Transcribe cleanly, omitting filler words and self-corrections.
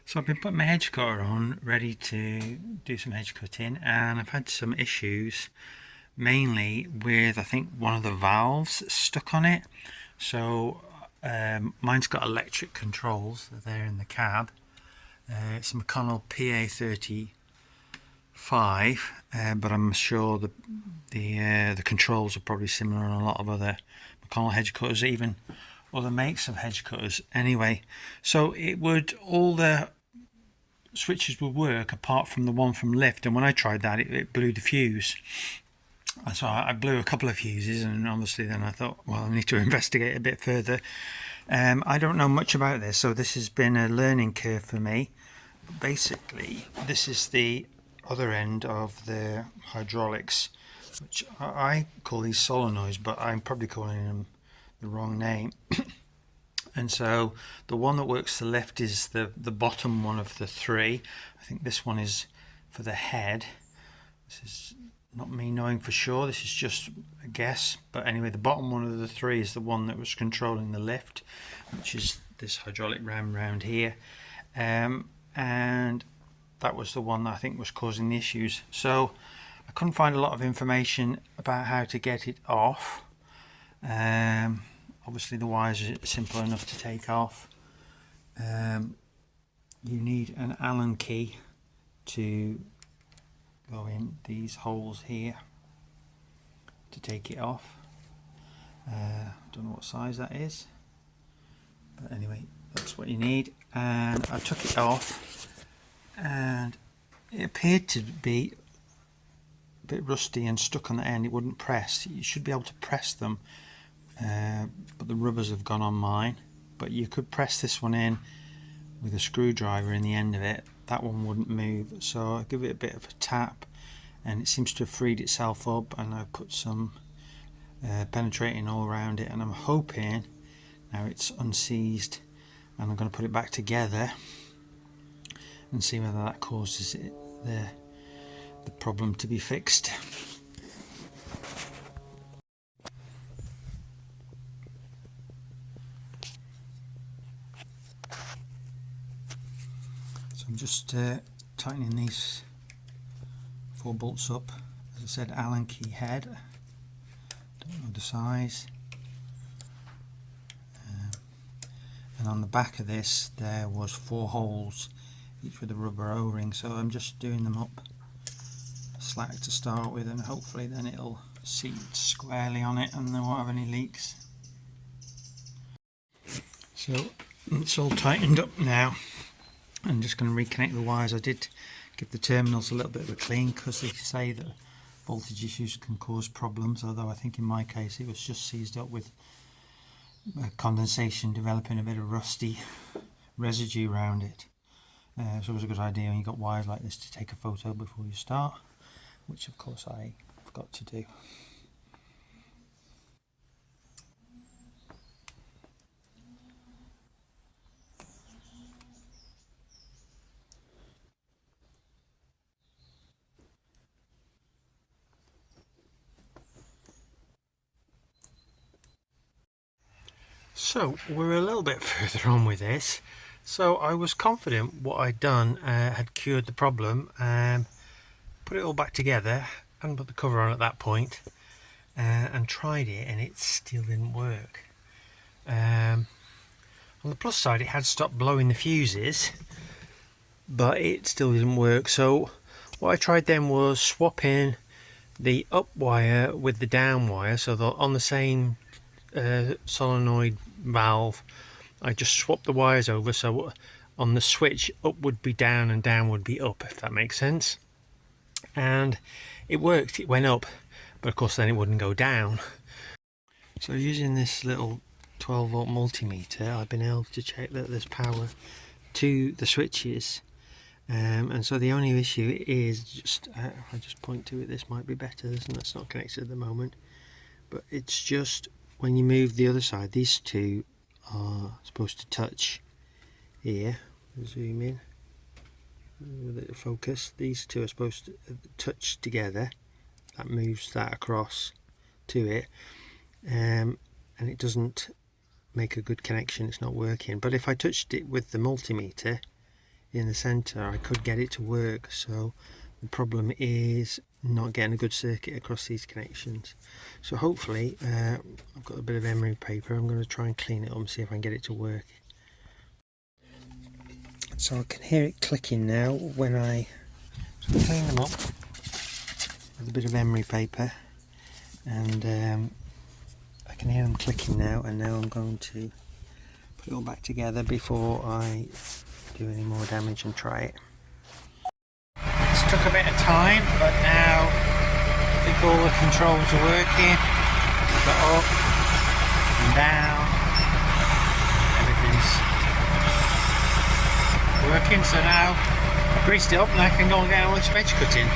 So I've been putting my hedge cutter on, ready to do some hedge cutting, and I've had some issues, mainly with I think one of the valves stuck on it. So mine's got electric controls, they're there in the cab. It's a McConnell PA35, but I'm sure the controls are probably similar on a lot of other McConnell hedge cutters, even other makes of hedge cutters. Anyway, so all the switches would work apart from the one from lift, and when I tried that it blew the fuse. So I blew a couple of fuses, and obviously then I thought, well, I need to investigate a bit further. I don't know much about this, so this has been a learning curve for me. Basically, this is the other end of the hydraulics, which I call these solenoids, but I'm probably calling them the wrong name. And so the one that works to the left is the bottom one of the three. I think this one is for the head. This is not me knowing for sure, this is just a guess. But anyway, the bottom one of the three is the one that was controlling the lift, which is this hydraulic ram round here. And that was the one that I think was causing the issues. So I couldn't find a lot of information about how to get it off. Obviously the wires are simple enough to take off. You need an Allen key to go in these holes here to take it off. Don't know what size that is, but anyway, that's what you need. And I took it off, and it appeared to be a bit rusty and stuck on the end. It wouldn't press. You should be able to press them, but the rubbers have gone on mine. But you could press this one in with a screwdriver in the end of it. That one wouldn't move, so I give it a bit of a tap and it seems to have freed itself up, and I put some penetrating all around it, and I'm hoping now it's unseized, and I'm going to put it back together and see whether that causes the problem to be fixed. So I'm just tightening these 4 bolts up. As I said, Allen key head. Don't know the size. And on the back of this there was 4 holes, each with a rubber O-ring. So I'm just doing them up slack to start with, and hopefully then it'll seat squarely on it and there won't have any leaks. So it's all tightened up now. I'm just going to reconnect the wires. I did give the terminals a little bit of a clean because they say that voltage issues can cause problems, although I think in my case it was just seized up with condensation developing a bit of rusty residue around it. So it was a good idea when you got wires like this to take a photo before you start, which of course I forgot to do. So we're a little bit further on with this. So I was confident what I'd done had cured the problem, put it all back together and put the cover on at that point, and tried it, and it still didn't work. On the plus side, it had stopped blowing the fuses, but it still didn't work. So what I tried then was swapping the up wire with the down wire, so on the same solenoid valve I just swapped the wires over, so on the switch up would be down and down would be up, if that makes sense. And it worked, it went up, but of course then it wouldn't go down. So using this little 12 volt multimeter, I've been able to check that there's power to the switches, and so the only issue is just if I just point to it, this might be better, it's not connected at the moment, but it's just when you move the other side, these two are supposed to touch here. Zoom in with it focus. These two are supposed to touch together. That moves that across to it, and it doesn't make a good connection. It's not working. But if I touched it with the multimeter, in the centre, I could get it to work. So the problem is not getting a good circuit across these connections. So hopefully, I've got a bit of emery paper. I'm going to try and clean it up and see if I can get it to work. So I can hear it clicking now when I clean them up with a bit of emery paper, and I can hear them clicking now. And now I'm going to put it all back together before I do any more damage and try it. It's took a bit of time, but now I think all the controls are working. Got up and down, everything's working. So now I've greased it up and I can go and get on with some edge cutting.